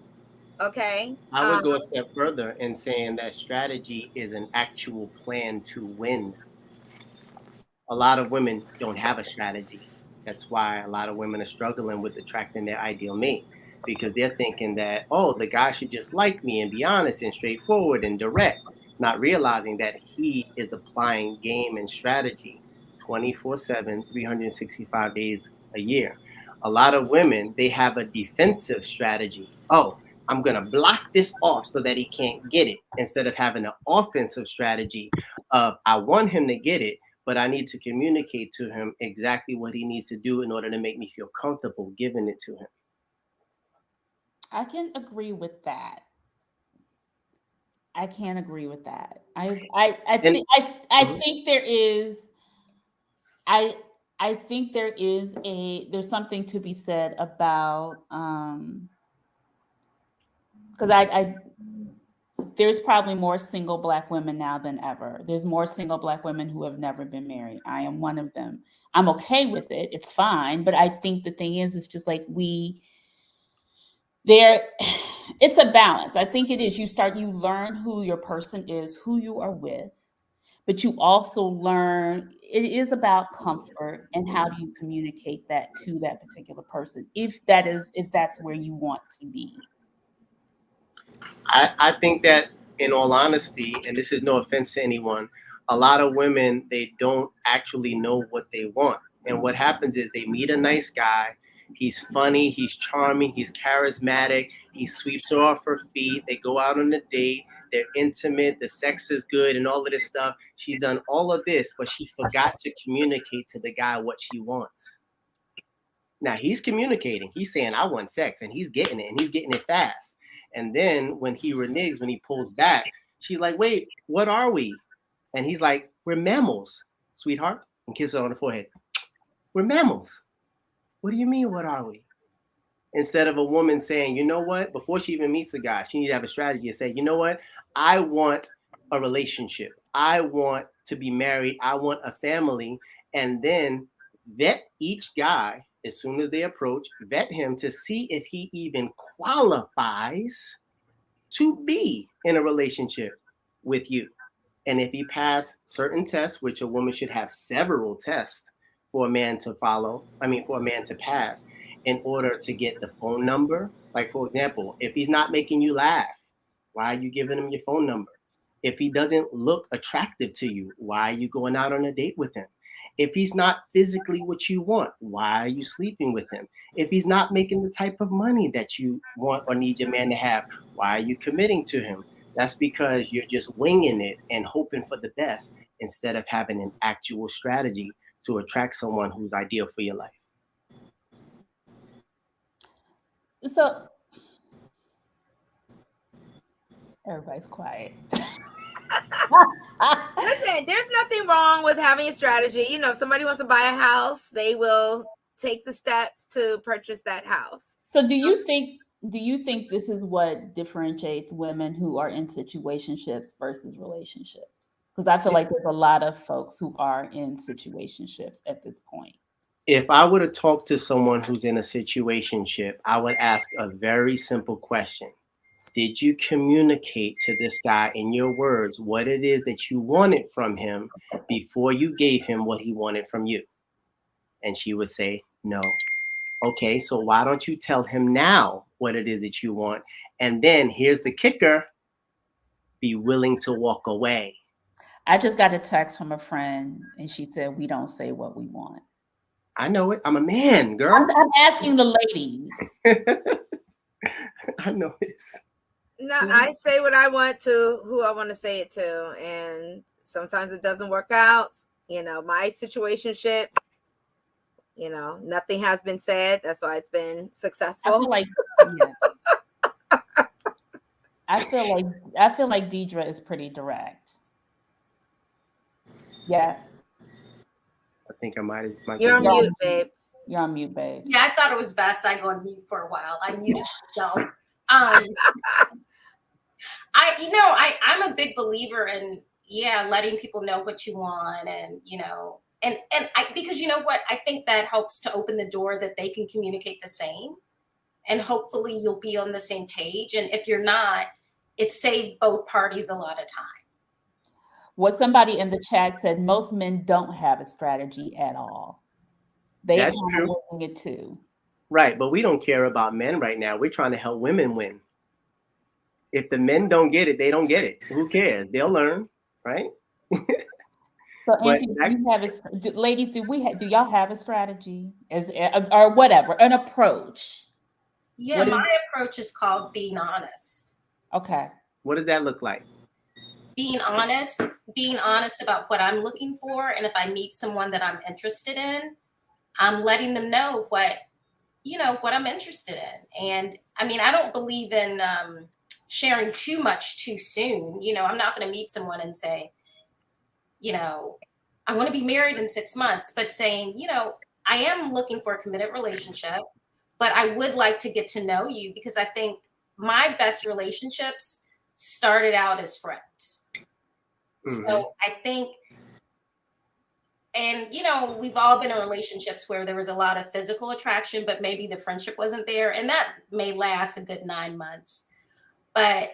Okay. I would go a step further in saying that strategy is an actual plan to win. A lot of women don't have a strategy. That's why a lot of women are struggling with attracting their ideal mate, because they're thinking that, oh, the guy should just like me and be honest and straightforward and direct, not realizing that he is applying game and strategy 24/7, 365 days a year. A lot of women, they have a defensive strategy. Oh, I'm going to block this off so that he can't get it, instead of having an offensive strategy of, I want him to get it, but I need to communicate to him exactly what he needs to do in order to make me feel comfortable giving it to him. I can agree with that. I can agree with that. I think there is I think there's something to be said about because I there's probably more single Black women now than ever. There's more single Black women who have never been married. I am one of them. I'm okay with it. It's fine. But I think the thing is, it's just like it's a balance. I think it is. You learn who your person is, who you are with, but you also learn it is about comfort and how do you communicate that to that particular person, if that's where you want to be. I think that, in all honesty, and this is no offense to anyone, a lot of women, they don't actually know what they want. And what happens is they meet a nice guy. He's funny, he's charming, he's charismatic, he sweeps her off her feet. They go out on a date, they're intimate, the sex is good, and all of this stuff. She's done all of this, but she forgot to communicate to the guy what she wants. Now he's communicating, he's saying, I want sex, and he's getting it, and he's getting it fast. And then when he reneges, when he pulls back, she's like, wait, what are we? And he's like, we're mammals, sweetheart, and kisses her on the forehead. We're mammals. What do you mean, what are we? Instead of a woman saying, you know what, before she even meets the guy, she needs to have a strategy and say, you know what, I want a relationship. I want to be married. I want a family. And then vet each guy as soon as they approach, vet him to see if he even qualifies to be in a relationship with you. And if he passed certain tests, which a woman should have several tests for a man to pass in order to get the phone number. Like, for example, if he's not making you laugh, why are you giving him your phone number? If he doesn't look attractive to you, why are you going out on a date with him? If he's not physically what you want, why are you sleeping with him? If he's not making the type of money that you want or need your man to have, why are you committing to him? That's because you're just winging it and hoping for the best instead of having an actual strategy to attract someone who's ideal for your life. So everybody's quiet. Listen, there's nothing wrong with having a strategy. You know, if somebody wants to buy a house, they will take the steps to purchase that house. So do you think this is what differentiates women who are in situationships versus relationships? Because I feel like there's a lot of folks who are in situationships at this point. If I were to talk to someone who's in a situationship, I would ask a very simple question. Did you communicate to this guy in your words what it is that you wanted from him before you gave him what he wanted from you? And she would say, no. Okay, so why don't you tell him now what it is that you want? And then here's the kicker, be willing to walk away. I just got a text from a friend and she said, we don't say what we want. I know it. I'm a man, girl. I'm asking the ladies. I know this. No, I say what I want to, who I want to say it to, and sometimes it doesn't work out. You know, my situationship, you know, nothing has been said. That's why it's been successful. I feel like, yeah. I feel like Deidre is pretty direct. Yeah. I think I might. You're on mute, babe. You're on mute, babe. Yeah, I thought it was best I go on mute for a while. I muted myself. I'm a big believer in, letting people know what you want, and because you know what, I think that helps to open the door that they can communicate the same, and hopefully you'll be on the same page. And if you're not, it saved both parties a lot of time. What somebody in the chat said, most men don't have a strategy at all. That's true. Working it too. Right, but we don't care about men right now. We're trying to help women win. If the men don't get it, they don't get it. Who cares? They'll learn, right? So, Anthony, ladies, do y'all have a strategy, or whatever, an approach? Yeah, my approach is called being honest. Okay. What does that look like? Being honest about what I'm looking for, and if I meet someone that I'm interested in, I'm letting them know what I'm interested in. And I mean, I don't believe in sharing too much too soon. I'm not going to meet someone and say, I want to be married in 6 months, but saying, I am looking for a committed relationship, but I would like to get to know you, because I think my best relationships started out as friends. Mm-hmm. So I think, and we've all been in relationships where there was a lot of physical attraction, but maybe the friendship wasn't there, and that may last a good 9 months. But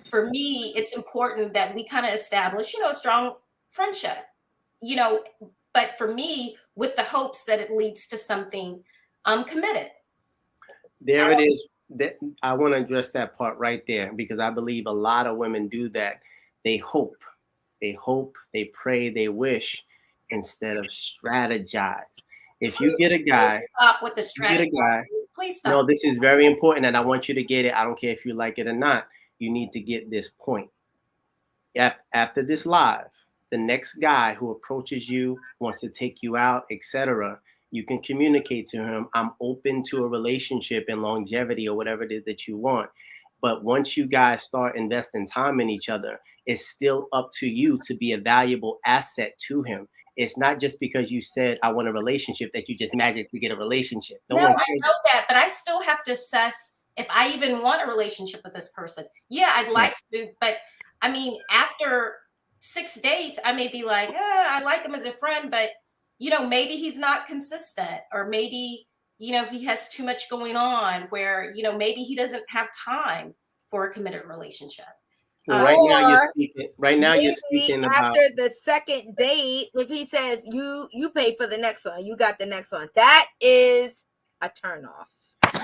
for me, it's important that we kind of establish, a strong friendship, but for me, with the hopes that it leads to something committed. There it is. I want to address that part right there, because I believe a lot of women do that. They hope, they pray, they wish, instead of strategize. If you get a guy, stop with the strategy. Please stop. No, this is very important, and I want you to get it. I don't care if you like it or not. You need to get this point. After this live, the next guy who approaches you, wants to take you out, etc., you can communicate to him, I'm open to a relationship and longevity, or whatever it is that you want. But once you guys start investing time in each other, it's still up to you to be a valuable asset to him. It's not just because you said, I want a relationship, that you just magically get a relationship. No, I know that, but I still have to assess if I even want a relationship with this person. Yeah, I'd like to, but I mean, after 6 dates, I may be like, I like him as a friend, but maybe he's not consistent, or maybe, he has too much going on, where, maybe he doesn't have time for a committed relationship. Well, right now you're speaking about after the second date, if he says you pay for the next one, you got the next one, that is a turnoff.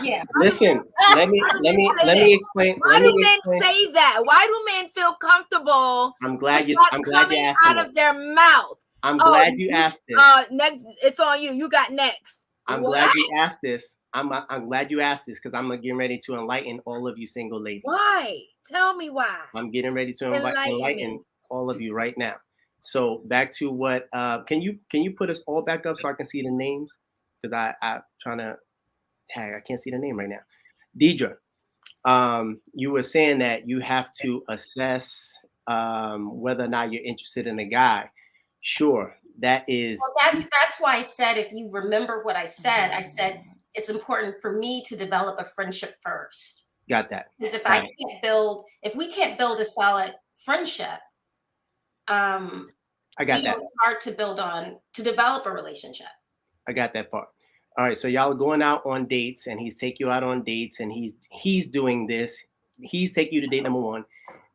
Yeah. Listen, let me explain. Why do men say that? Why do men feel comfortable? I'm glad you asked out of their mouth. I'm glad you asked this. Next, it's on you. You got next. I'm glad you asked this. I'm glad you asked this, because I'm getting ready to enlighten all of you single ladies. Why? Tell me why. I'm getting ready to enlighten all of you right now. So back to what? Can you put us all back up so I can see the names? Because I'm trying to tag. I can't see the name right now. Deidre, you were saying that you have to assess whether or not you're interested in a guy. Sure, that is. Well, that's why I said, if you remember what I said it's important for me to develop a friendship first. Got that. Because if we can't build a solid friendship, I got that. It's hard to develop a relationship. I got that part. All right, so y'all are going out on dates, and he's taking you out on dates, and he's doing this. He's taking you to date number 1.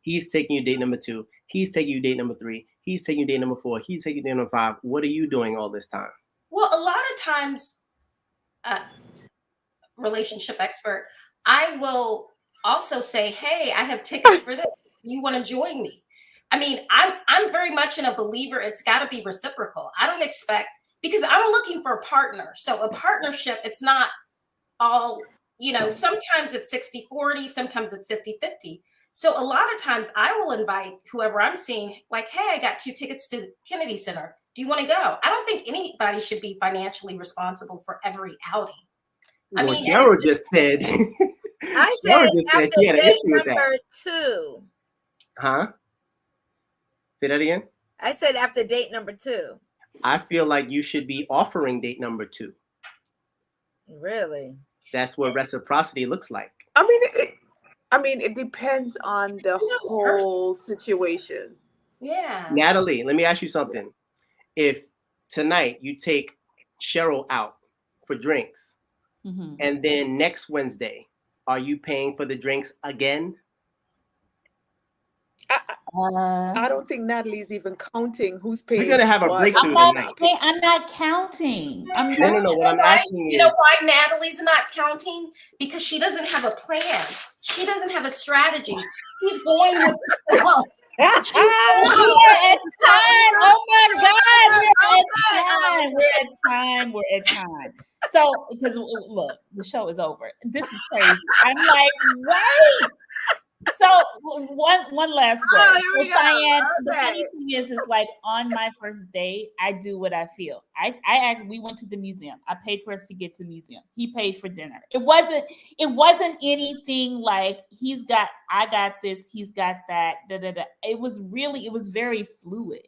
He's taking you to date number 2. He's taking you to date number 3. He's taking you to date number 4. He's taking you to date number 5. What are you doing all this time? Well, a lot of times, relationship expert, I will also say, hey, I have tickets for this. You want to join me? I mean, I'm very much in a believer. It's got to be reciprocal. I don't expect because I'm looking for a partner. So a partnership, it's not all, sometimes it's 60-40, sometimes it's 50-50. So a lot of times I will invite whoever I'm seeing, like, hey, I got 2 tickets to the Kennedy Center. Do you want to go? I don't think anybody should be financially responsible for every outing. Well, Cheryl just said. I Cheryl said just said after she had an date issue with that. number 2. Huh? Say that again. I said after date number 2. I feel like you should be offering date number 2. Really? That's what reciprocity looks like. I mean, it depends on the whole situation. Yeah. Natalie, let me ask you something. If tonight you take Cheryl out for drinks, and then next Wednesday, are you paying for the drinks again? I don't think Natalie's even counting who's paying. We're gonna have a breakthrough tonight. I'm not counting. No. What I'm asking is, you know why Natalie's not counting? Because she doesn't have a plan. She doesn't have a strategy. She's going with the flow. We're at time. Oh my God, we're at time. So, because look, the show is over. This is crazy. I'm like, wait. So one last word. Oh, here we go. Cheyenne, Okay. the funny thing is like on my first date, I do what I feel. We went to the museum. I paid for us to get to the museum. He paid for dinner. It wasn't anything like I got this, he's got that. It was very fluid.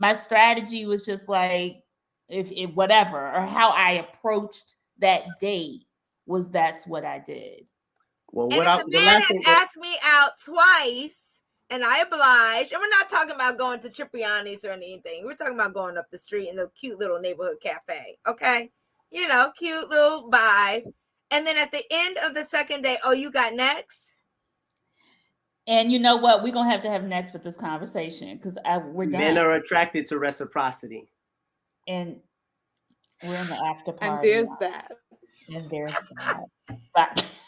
My strategy was just like if whatever, or how I approached that date that's what I did. Well, and if the man has asked me out twice and I obliged, and we're not talking about going to Cipriani's or anything. We're talking about going up the street in a cute little neighborhood cafe. Okay. Cute little vibe. And then at the end of the second day, oh, you got next? And you know what? We're going to have next with this conversation because we're done. Men are attracted to reciprocity. And we're in the after party. And there's that. But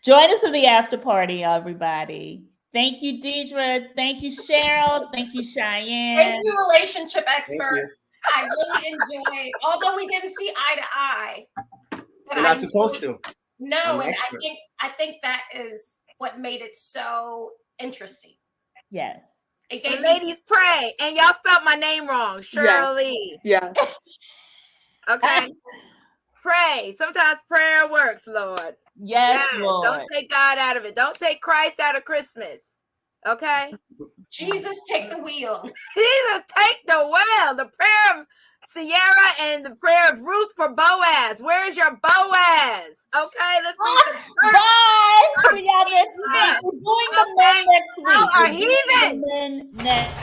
join us for the after party, everybody. Thank you, Deidre. Thank you, Cheryl. Thank you, Cheyenne. Thank you, relationship expert. I really enjoyed, although we didn't see eye to eye. We're not supposed to. No, and I think that is what made it so interesting. Yes. The ladies pray, and y'all spelled my name wrong, Shirley. Yes. Okay. Pray. Sometimes prayer works, Lord. Yes, Lord. Don't take God out of it. Don't take Christ out of Christmas. Okay? Jesus, take the wheel. Jesus, take the wheel. The prayer of Sierra and the prayer of Ruth for Boaz. Where's your Boaz? Okay, let's bye. See y'all next week. We're doing the men next week. How are heathens? Men next.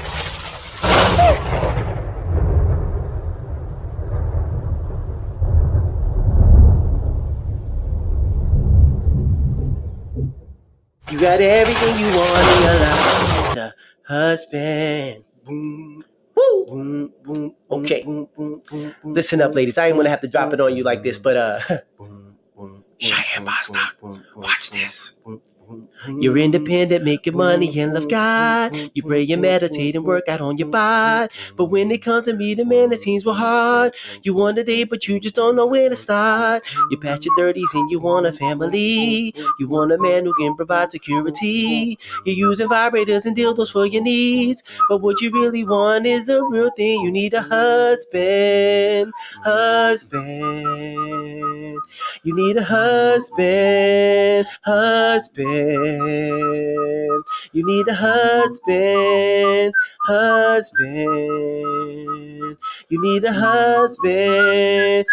You got everything you want in your life. The husband. Boom. Woo. Boom, boom. Okay. Boom, boom, boom, boom. Listen up, ladies. I ain't want to have to drop it on you like this, but Cheyenne Bostock, watch this. You're independent, making money and love God. You pray and meditate and work out on your body. But when it comes to meeting men, it seems real hard. You want a date, but you just don't know where to start. You patch your 30s and you want a family. You want a man who can provide security. You're using vibrators and dildos for your needs. But what you really want is a real thing. You need a husband. You need a husband. You need a husband. You need a husband.